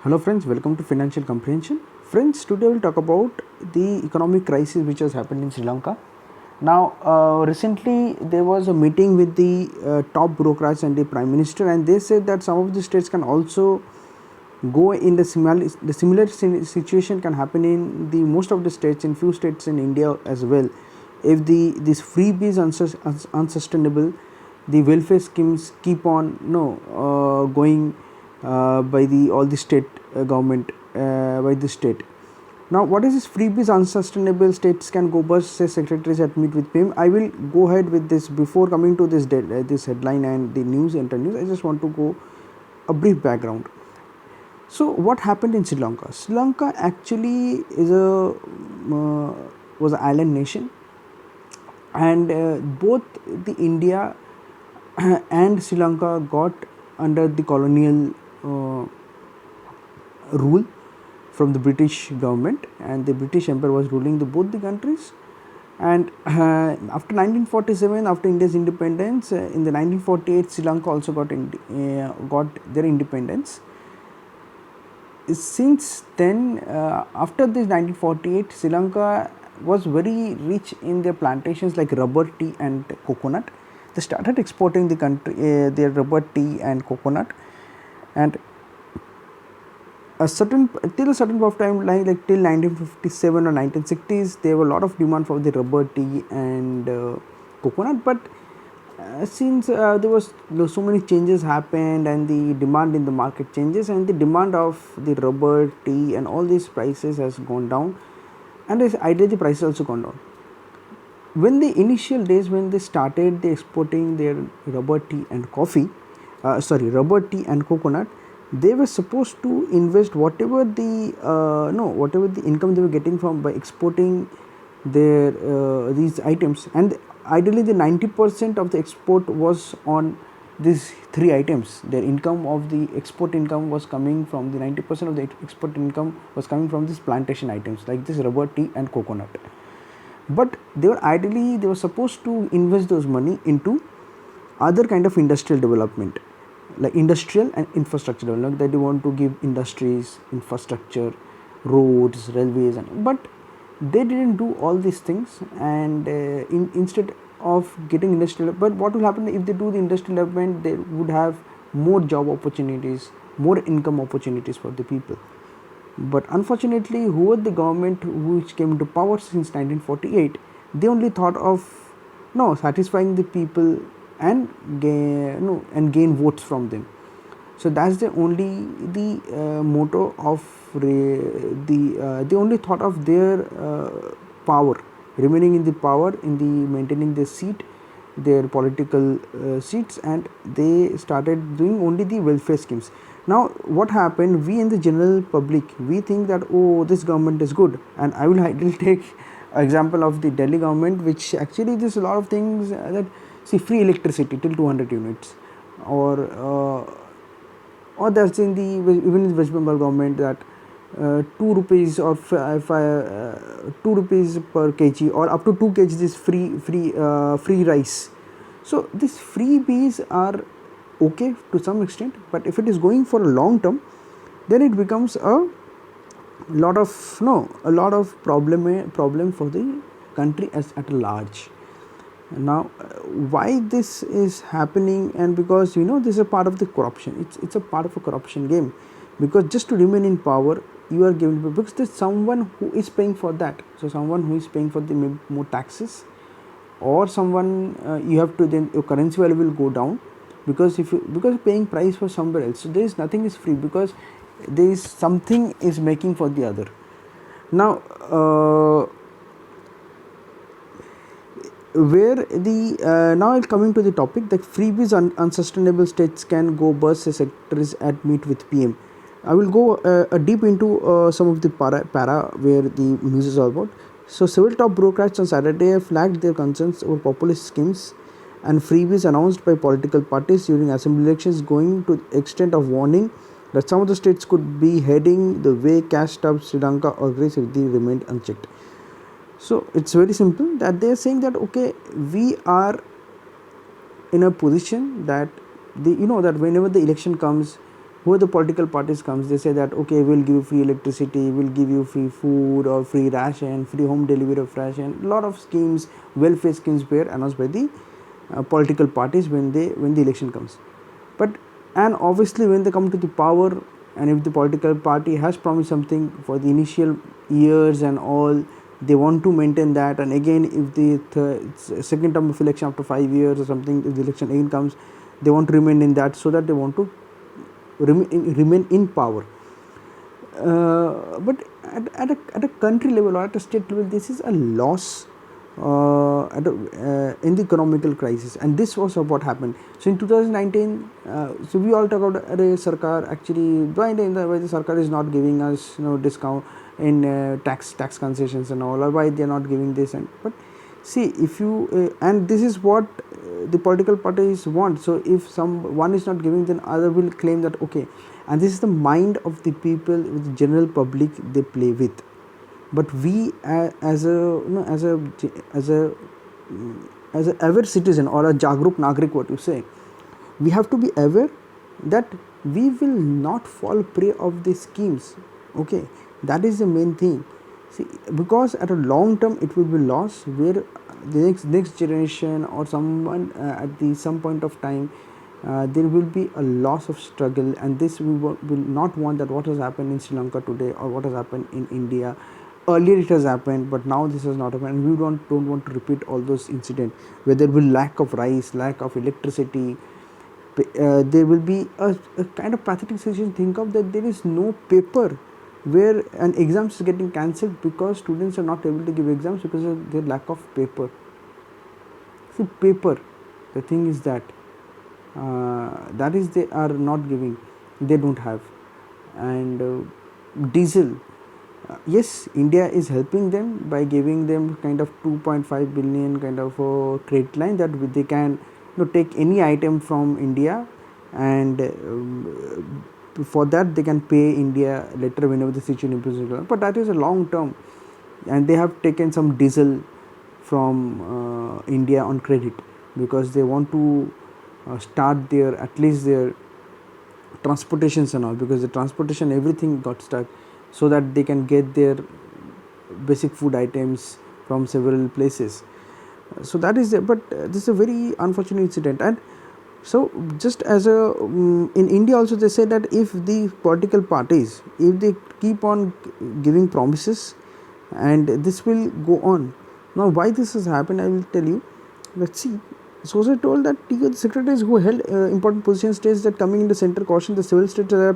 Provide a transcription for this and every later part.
Hello friends, welcome to Financial Comprehension. Friends, today we'll talk about the economic crisis which has happened in Sri Lanka. Now, recently there was a meeting with the top bureaucrats and the Prime Minister, and they said that some of the states can also go in the similar situation can happen in the most of the states, in few states in India as well. If this freebie is unsustainable, the welfare schemes keep on going by the all the state government by the state. Now, what is this freebies unsustainable? States can go bust, say secretaries at meet with PM. I will go ahead with this before coming to this headline and the news internews. I just want to go a brief background. So, what happened in Sri Lanka? Sri Lanka actually is was an island nation, and both the India and Sri Lanka got under the colonial rule from the British government, and the British Empire was ruling both the countries. And after 1947, after India's independence, in the 1948, Sri Lanka also got their independence. Since then, after this 1948, Sri Lanka was very rich in their plantations like rubber, tea and coconut. They started exporting the country their rubber, tea and coconut, and till a certain point of time, like till 1957 or 1960s, there were a lot of demand for the rubber, tea and coconut. But since there was so many changes happened, and the demand in the market changes, and the demand of the rubber, tea and all these prices has gone down, and ideally the prices also gone down. When the initial days when they started exporting their rubber, tea and rubber, tea and coconut, they were supposed to invest whatever the income they were getting from by exporting their these items, and ideally the 90% of the export was on these three items. Their income of the export income was coming from the 90% of the export income was coming from these plantation items like this rubber, tea and coconut. But they were supposed to invest those money into other kind of industrial development, like industrial and infrastructure development, that they want to give industries, infrastructure, roads, railways, but they didn't do all these things. And instead of getting industrial, but what will happen if they do the industrial development? They would have more job opportunities, more income opportunities for the people. But unfortunately, who was the government which came into power since 1948? They only thought of satisfying the people and gain votes from them. So that's the only the motto of they only thought of their power, remaining in the power, in the maintaining their seat, their political seats, and they started doing only the welfare schemes. Now, what happened? We in the general public, we think that this government is good, and I will take example of the Delhi government, which actually there's a lot of things that see free electricity till 200 units, or that's in the even in the West Bengal government that 2 rupees or 2 rupees per kg or up to 2 kg is free rice. So these freebies are okay to some extent, but if it is going for a long term, then it becomes a lot of problem for the country as at large. Now, why this is happening? And because this is a part of the corruption. It's a part of a corruption game, because just to remain in power, you are given, because there's someone who is paying for that. So someone who is paying for the more taxes, or someone you have to, then your currency value will go down, because you're paying price for somewhere else. So there is nothing is free, because there is something is making for the other. Now, now coming to the topic that freebies unsustainable, states can go bust, secretaries at meet with PM. I will go deep into some of the para where the news is all about. So several top bureaucrats on Saturday flagged their concerns over populist schemes and freebies announced by political parties during assembly elections, going to the extent of warning that some of the states could be heading the way cash stuffed Sri Lanka or Greece if they remained unchecked. So it's very simple that they are saying that okay, we are in a position that that whenever the election comes, who the political parties comes, they say that okay, we'll give you free electricity, we'll give you free food or free ration, free home delivery of ration. A lot of schemes, welfare schemes were announced by the political parties when the election comes. But and obviously when they come to the power, and if the political party has promised something for the initial years and all, they want to maintain that. And again, if the second term of election after 5 years or something, if the election again comes, they want to remain in that, so that they want to remain in power. But at a country level or at a state level, this is a loss in the economical crisis. And this was what happened. So in 2019, so we all talk about Sarkar actually why the Sarkar is not giving us discount in tax concessions and all, or why they are not giving this. And but see, if you and this is what the political parties want. So if one is not giving, then other will claim that okay. And this is the mind of the people, the general public, they play with. But we as a aware citizen or a jagruk nagrik, what you say, we have to be aware that we will not fall prey of these schemes. Okay, that is the main thing. See, because at a long term it will be loss, where the next generation or someone at some point of time, there will be a loss of struggle. And this we will not want, that what has happened in Sri Lanka today or what has happened in India. Earlier it has happened, but now this has not happened, and we don't want to repeat all those incidents where there will be lack of rice, lack of electricity. There will be a kind of pathetic situation. Think of that, there is no paper, where an exams is getting cancelled because students are not able to give exams because of their lack of paper. See, paper, the thing is that that is they are not giving, they don't have. And diesel, yes, India is helping them by giving them kind of 2.5 billion kind of credit line, that they can take any item from India, and for that they can pay India later whenever the situation improves. But that is a long term, and they have taken some diesel from India on credit, because they want to start their, at least their transportations and all, because the transportation everything got stuck, so that they can get their basic food items from several places. So that is but this is a very unfortunate incident. And so just as a in India also, they say that if the political parties, if they keep on giving promises, and this will go on. Now why this has happened, I will tell you. Let's see. Sosa told that the secretaries who held important positions states that coming in the center cautioned the civil states are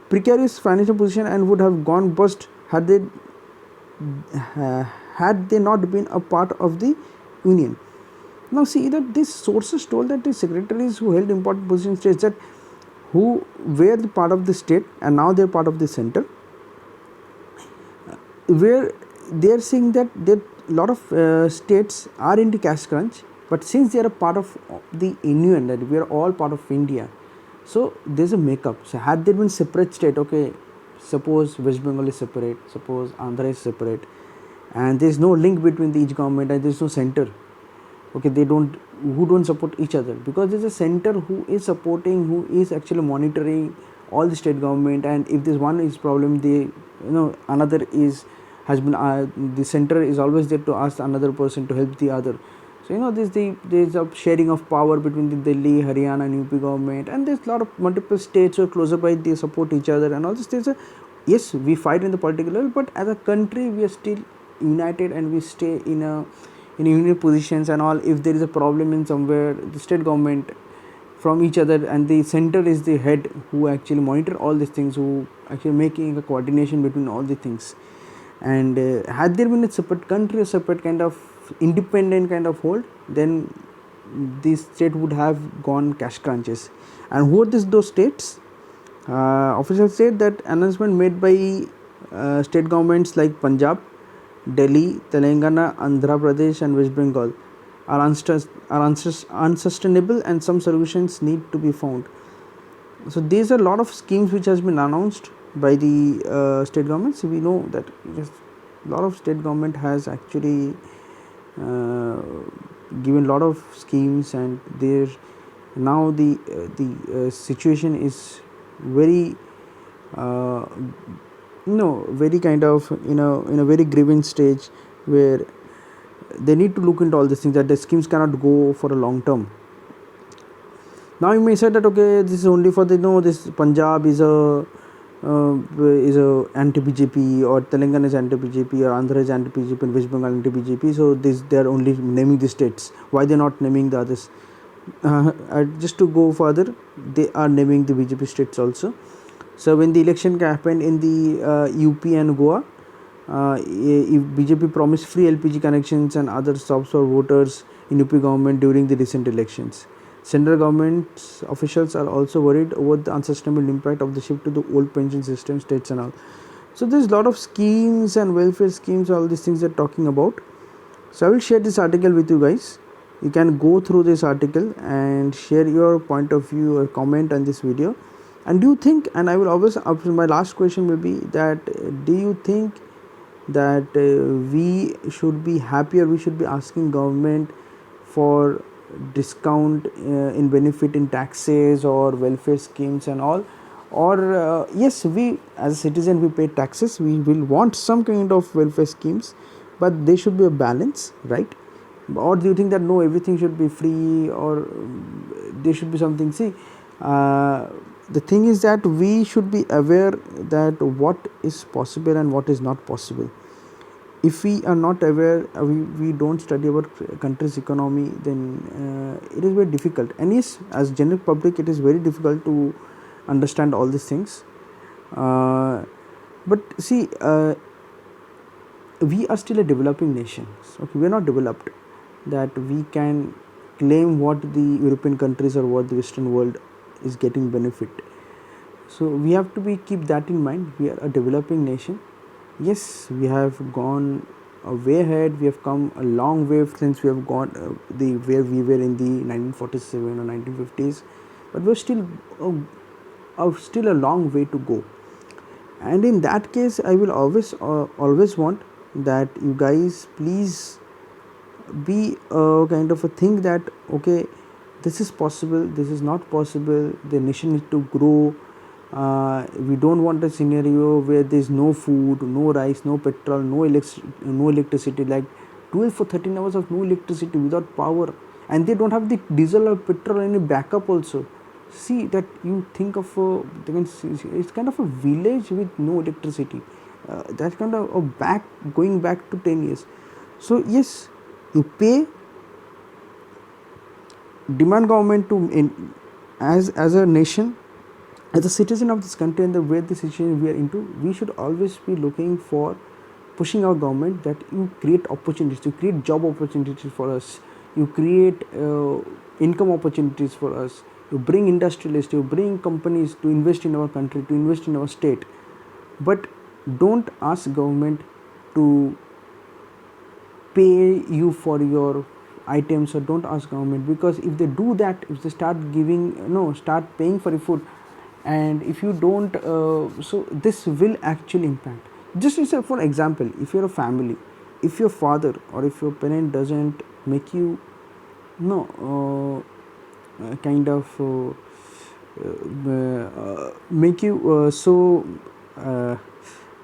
precarious financial position and would have gone bust had they not been a part of the union. Now see that these sources told that the secretaries who held important positions states that who were the part of the state and now they are part of the center, where they are saying that there a lot of states are in the cash crunch, but since they are a part of the union, that we are all part of India, so there's a makeup. So had there been separate state, okay, suppose West Bengal is separate, suppose Andhra is separate, and there's no link between each government and there's no center, okay, who don't support each other, because there's a center who is supporting, who is actually monitoring all the state government. And if this one is problem, another has been the center is always there to ask another person to help the other. So there's a sharing of power between the Delhi, Haryana and UP government, and there's a lot of multiple states who are closer by, they support each other and all this. Yes, we fight in the political level, but as a country we are still united, and we stay in union positions and all. If there is a problem in somewhere, the state government from each other, and the center is the head who actually monitor all these things, who actually making a coordination between all the things. And had there been a separate country, a separate kind of independent kind of hold, then this state would have gone cash crunches. And who are those states? Officials said that announcement made by state governments like Punjab, Delhi, Telangana, Andhra Pradesh and West Bengal are unsustainable, and some solutions need to be found. So these are a lot of schemes which has been announced by the state governments. We know that a lot of state government has actually given a lot of schemes, and their Now the situation is very uh, very kind of in a very grieving stage, where they need to look into all these things, that the schemes cannot go for a long term. Now you may say that okay, this is only for the this Punjab is a anti BJP, or Telangana is anti BJP, or Andhra is anti BJP, and West Bengal anti BJP. So this they are only naming the states. Why they are not naming the others? Just to go further, they are naming the BJP states also. So when the election happened in the UP and Goa, if BJP promised free LPG connections and other stops for voters in UP government during the recent elections. Central government officials are also worried over the unsustainable impact of the shift to the old pension system, states and all. So there's a lot of schemes and welfare schemes, all these things they're talking about. So I will share this article with you guys. You can go through this article and share your point of view or comment on this video. And do you think, and I will always, my last question will be that do you think that we should be happy, or we should be asking government for discount in benefit in taxes or welfare schemes and all, or yes, we as a citizen we pay taxes, we will want some kind of welfare schemes, but there should be a balance, right? Or do you think that no, everything should be free, or there should be something? See, the thing is that we should be aware that what is possible and what is not possible. If we are not aware, we don't study our country's economy, then it is very difficult. And yes, as general public it is very difficult to understand all these things. But see, we are still a developing nation. Okay, we are not developed that we can claim what the European countries or what the Western world is getting benefit. So we have to be keep that in mind. We are a developing nation. Yes, we have gone way ahead. We have come a long way since we have gone the where we were in the 1947 or 1950s, but we're still a long way to go. And in that case, I will always want that you guys please be kind of a thing that okay, this is possible, this is not possible, the nation needs to grow. We don't want a scenario where there is no food, no rice, no petrol, no electricity, like 12 for 13 hours of no electricity without power, and they don't have the diesel or petrol any backup also. See that, you think of it's kind of a village with no electricity. That's kind of a going back to 10 years. So yes, you pay, demand government to as a nation, as a citizen of this country, and the way the situation we are into, we should always be looking for pushing our government that you create opportunities, you create job opportunities for us, you create income opportunities for us, you bring industrialists, you bring companies to invest in our country, to invest in our state. But don't ask government to pay you for your items, or don't ask government, because if they do that, if they start start paying for your food, and if you don't so this will actually impact. Just for example, if you're a family, if your father or if your parent doesn't make you kind of make you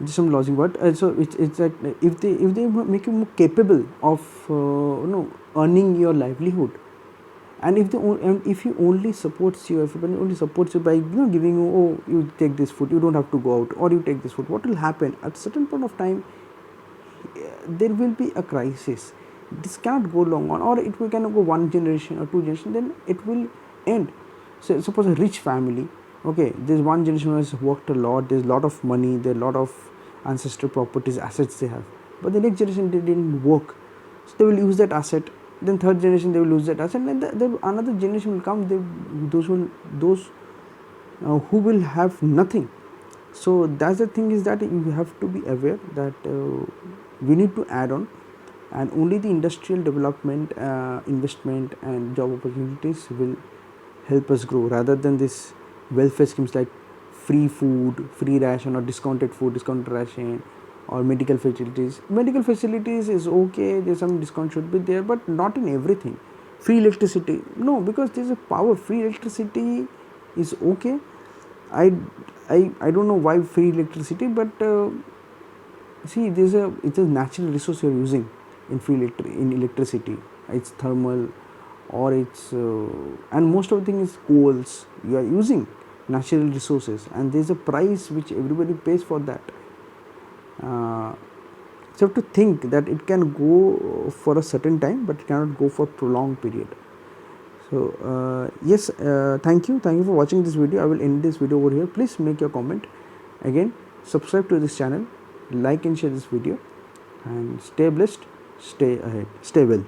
just some losing word, so it's like if they make you more capable of earning your livelihood, and if he only supports you, if he only supports you by giving you, oh, you take this food, you don't have to go out, or you take this food, what will happen at a certain point of time? There will be a crisis. This cannot go long on, or it will cannot go one generation or two generation, then it will end. So suppose a rich family, okay, there's one generation who has worked a lot, there's a lot of money, there's a lot of ancestral properties, assets they have, but the next generation they didn't work, so they will use that asset. Then third generation they will lose that asset, and then another generation will come, those who will have nothing. So that's the thing, is that you have to be aware that we need to add on, and only the industrial development, investment and job opportunities will help us grow, rather than this welfare schemes like free food, free ration, or discounted food, discounted ration, or medical facilities. Medical facilities is okay, there's some discount should be there, but not in everything. free electricity, no, because there is a power. Free electricity is okay. I don't know why free electricity, but see, it's a natural resource you're using in in electricity. It's thermal, or it's and most of the thing is coals. You are using natural resources, and there's a price which everybody pays for that. uh, so to think that it can go for a certain time, but it cannot go for prolonged period. So yes, thank you for watching this video. I will end this video over here. Please make your comment. Again, subscribe to this channel, like and share this video, and stay blessed, stay ahead, stay well.